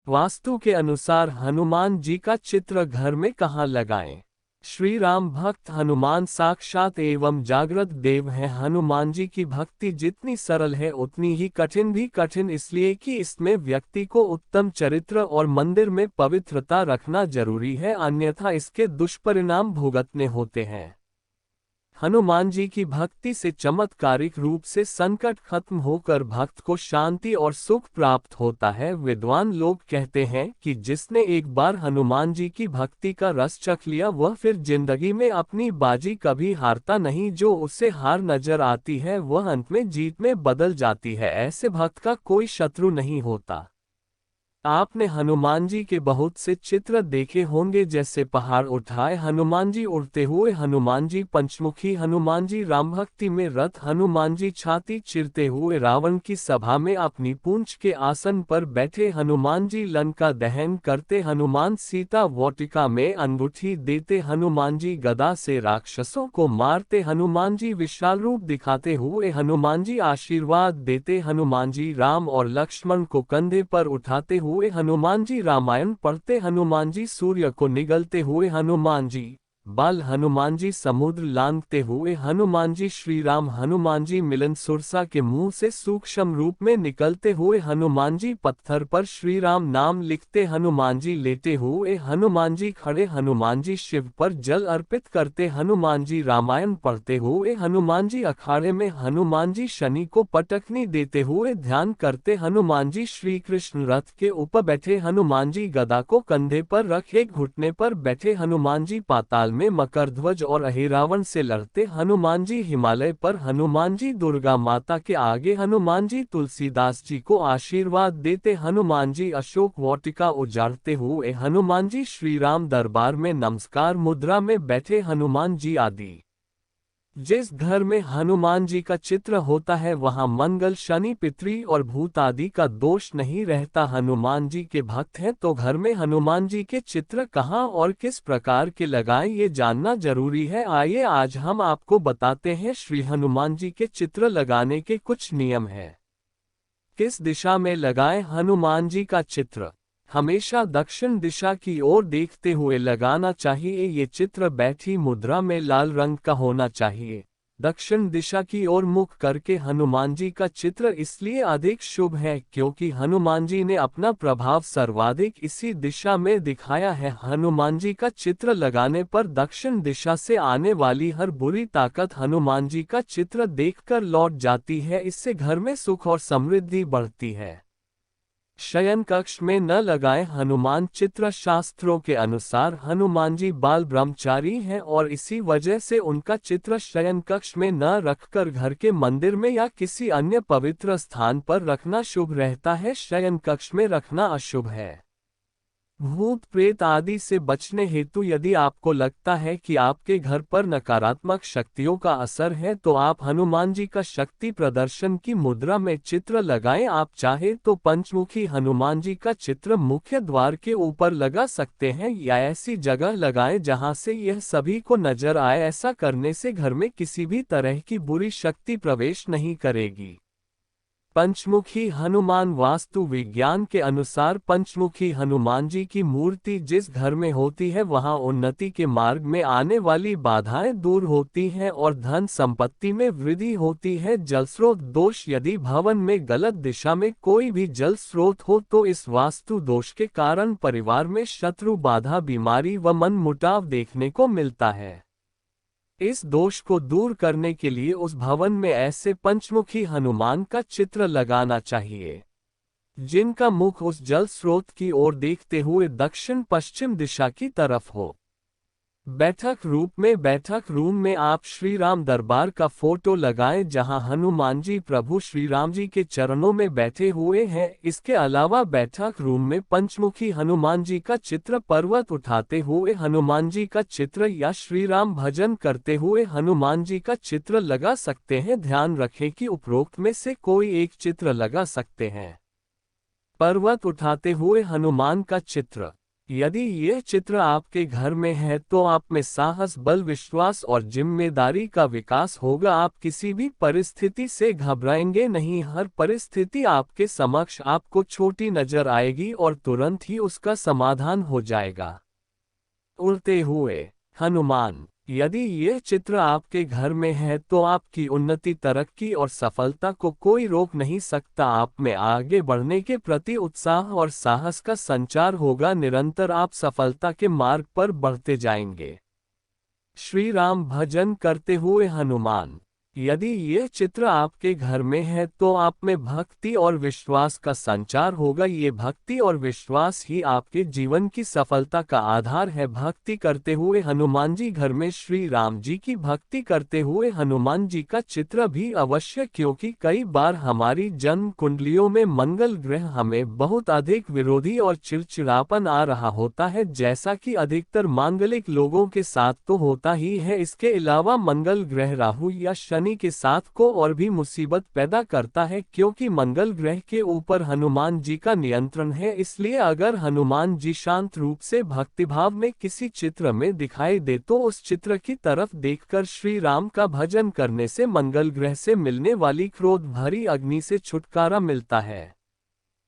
वास्तु के अनुसार हनुमान जी का चित्र घर में कहाँ लगाएं? श्री राम भक्त हनुमान साक्षात एवं जागृत देव हैं। हनुमान जी की भक्ति जितनी सरल है उतनी ही कठिन भी कठिन, इसलिए कि इसमें व्यक्ति को उत्तम चरित्र और मंदिर में पवित्रता रखना जरूरी है, अन्यथा इसके दुष्परिणाम भुगतने होते हैं। हनुमान जी की भक्ति से चमत्कारिक रूप से संकट खत्म होकर भक्त को शांति और सुख प्राप्त होता है। विद्वान लोग कहते हैं कि जिसने एक बार हनुमान जी की भक्ति का रस चख लिया वह फिर जिंदगी में अपनी बाजी कभी हारता नहीं। जो उसे हार नजर आती है वह अंत में जीत में बदल जाती है। ऐसे भक्त का कोई शत्रु नहीं होता। आपने हनुमान जी के बहुत से चित्र देखे होंगे, जैसे पहाड़ उठाए हनुमान जी, उड़ते हुए हनुमान जी, पंचमुखी हनुमान जी, राम भक्ति में रत हनुमान जी, छाती चिरते हुए रावण की सभा में अपनी पूंछ के आसन पर बैठे हनुमान जी, लंका दहन करते हनुमान, सीता वाटिका में अंगूठी देते हनुमान जी, गदा से राक्षसों को मारते हनुमान जी, विशाल रूप दिखाते हुए हनुमान जी, आशीर्वाद देते हनुमान जी, राम और लक्ष्मण को कंधे पर उठाते हुए हनुमान जी, रामायण पढ़ते हनुमान जी, सूर्य को निगलते हुए हनुमान जी, बाल हनुमान जी, समुद्र लांघते हुए हनुमान जी, श्री राम हनुमान जी, मिलन सुरसा के मुंह से सूक्ष्म रूप में निकलते हुए हनुमान जी, पत्थर पर श्री राम नाम लिखते हनुमान जी, लेटे हुए हनुमान जी, खड़े हनुमान जी, शिव पर जल अर्पित करते हनुमान जी, रामायण पढ़ते हुए हनुमान जी, अखाड़े में हनुमान जी, शनि को पटकनी देते हुए ध्यान करते हनुमान जी, श्री कृष्ण रथ के ऊपर बैठे हनुमान जी, गदा को कंधे पर रखे घुटने पर बैठे हनुमान जी, पाताल में मकरध्वज और अहिरावण से लड़ते हनुमान जी, हिमालय पर हनुमान जी, दुर्गा माता के आगे हनुमान जी, तुलसीदास जी को आशीर्वाद देते हनुमान जी, अशोक वाटिका उजाड़ते हुए हनुमान जी, श्री राम दरबार में नमस्कार मुद्रा में बैठे हनुमान जी आदि। जिस घर में हनुमान जी का चित्र होता है वहां मंगल, शनि, पितृ और भूत आदि का दोष नहीं रहता। हनुमान जी के भक्त हैं तो घर में हनुमान जी के चित्र कहां और किस प्रकार के लगाएं, ये जानना जरूरी है। आइए आज हम आपको बताते हैं श्री हनुमान जी के चित्र लगाने के कुछ नियम हैं। किस दिशा में लगाएं हनुमान जी का चित्र? हमेशा दक्षिण दिशा की ओर देखते हुए लगाना चाहिए। ये चित्र बैठी मुद्रा में लाल रंग का होना चाहिए। दक्षिण दिशा की ओर मुख करके हनुमान जी का चित्र इसलिए अधिक शुभ है क्योंकि हनुमान जी ने अपना प्रभाव सर्वाधिक इसी दिशा में दिखाया है। हनुमान जी का चित्र लगाने पर दक्षिण दिशा से आने वाली हर बुरी ताकत हनुमान जी का चित्र देखकर लौट जाती है। इससे घर में सुख और समृद्धि बढ़ती है। शयन कक्ष में न लगाएं हनुमान चित्र। शास्त्रों के अनुसार हनुमान जी बाल ब्रह्मचारी हैं और इसी वजह से उनका चित्र शयन कक्ष में न रखकर घर के मंदिर में या किसी अन्य पवित्र स्थान पर रखना शुभ रहता है। शयन कक्ष में रखना अशुभ है। भूत प्रेत आदि से बचने हेतु यदि आपको लगता है कि आपके घर पर नकारात्मक शक्तियों का असर है तो आप हनुमान जी का शक्ति प्रदर्शन की मुद्रा में चित्र लगाएं। आप चाहे तो पंचमुखी हनुमान जी का चित्र मुख्य द्वार के ऊपर लगा सकते हैं या ऐसी जगह लगाएं जहां से यह सभी को नजर आए। ऐसा करने से घर में किसी भी तरह की बुरी शक्ति प्रवेश नहीं करेगी। पंचमुखी हनुमान वास्तु विज्ञान के अनुसार पंचमुखी हनुमान जी की मूर्ति जिस घर में होती है वहां उन्नति के मार्ग में आने वाली बाधाएं दूर होती हैं और धन संपत्ति में वृद्धि होती है। जल स्रोत दोष, यदि भवन में गलत दिशा में कोई भी जल स्रोत हो तो इस वास्तु दोष के कारण परिवार में शत्रु, बाधा, बीमारी व मनमुटाव देखने को मिलता है। इस दोष को दूर करने के लिए उस भवन में ऐसे पंचमुखी हनुमान का चित्र लगाना चाहिए जिनका मुख उस जल स्रोत की ओर देखते हुए दक्षिण पश्चिम दिशा की तरफ हो। बैठक रूम में आप श्री राम दरबार का फोटो लगाएं जहां हनुमान जी प्रभु श्री राम जी के चरणों में बैठे हुए हैं। इसके अलावा बैठक रूम में पंचमुखी हनुमान जी का चित्र, पर्वत उठाते हुए हनुमान जी का चित्र या श्री राम भजन करते हुए हनुमान जी का चित्र लगा सकते हैं। ध्यान रखें कि उपरोक्त में से कोई एक चित्र लगा सकते हैं। पर्वत उठाते हुए हनुमान का चित्र, यदि यह चित्र आपके घर में है तो आप में साहस, बल, विश्वास और जिम्मेदारी का विकास होगा। आप किसी भी परिस्थिति से घबराएंगे नहीं। हर परिस्थिति आपके समक्ष आपको छोटी नजर आएगी और तुरंत ही उसका समाधान हो जाएगा। उड़ते हुए हनुमान। यदि यह चित्र आपके घर में है तो आपकी उन्नति, तरक्की और सफलता को कोई रोक नहीं सकता। आप में आगे बढ़ने के प्रति उत्साह और साहस का संचार होगा। निरंतर आप सफलता के मार्ग पर बढ़ते जाएंगे। श्री राम भजन करते हुए हनुमान। यदि यह चित्र आपके घर में है तो आप में भक्ति और विश्वास का संचार होगा। ये भक्ति और विश्वास ही आपके जीवन की सफलता का आधार है। भक्ति करते हुए हनुमान जी। घर में श्री राम जी की भक्ति करते हुए हनुमान जी का चित्र भी अवश्य, क्योंकि कई बार हमारी जन्म कुंडलियों में मंगल ग्रह हमें बहुत अधिक विरोधी और चिड़चिड़ापन आ रहा होता है, जैसा कि अधिकतर मांगलिक लोगों के साथ तो होता ही है। इसके अलावा मंगल ग्रह राहु या शनि के साथ को और भी मुसीबत पैदा करता है, क्योंकि मंगल ग्रह के ऊपर हनुमान जी का नियंत्रण है। इसलिए अगर हनुमान जी शांत रूप से भक्तिभाव में किसी चित्र में दिखाई दे तो उस चित्र की तरफ देखकर श्री राम का भजन करने से मंगल ग्रह से मिलने वाली क्रोध भरी अग्नि से छुटकारा मिलता है।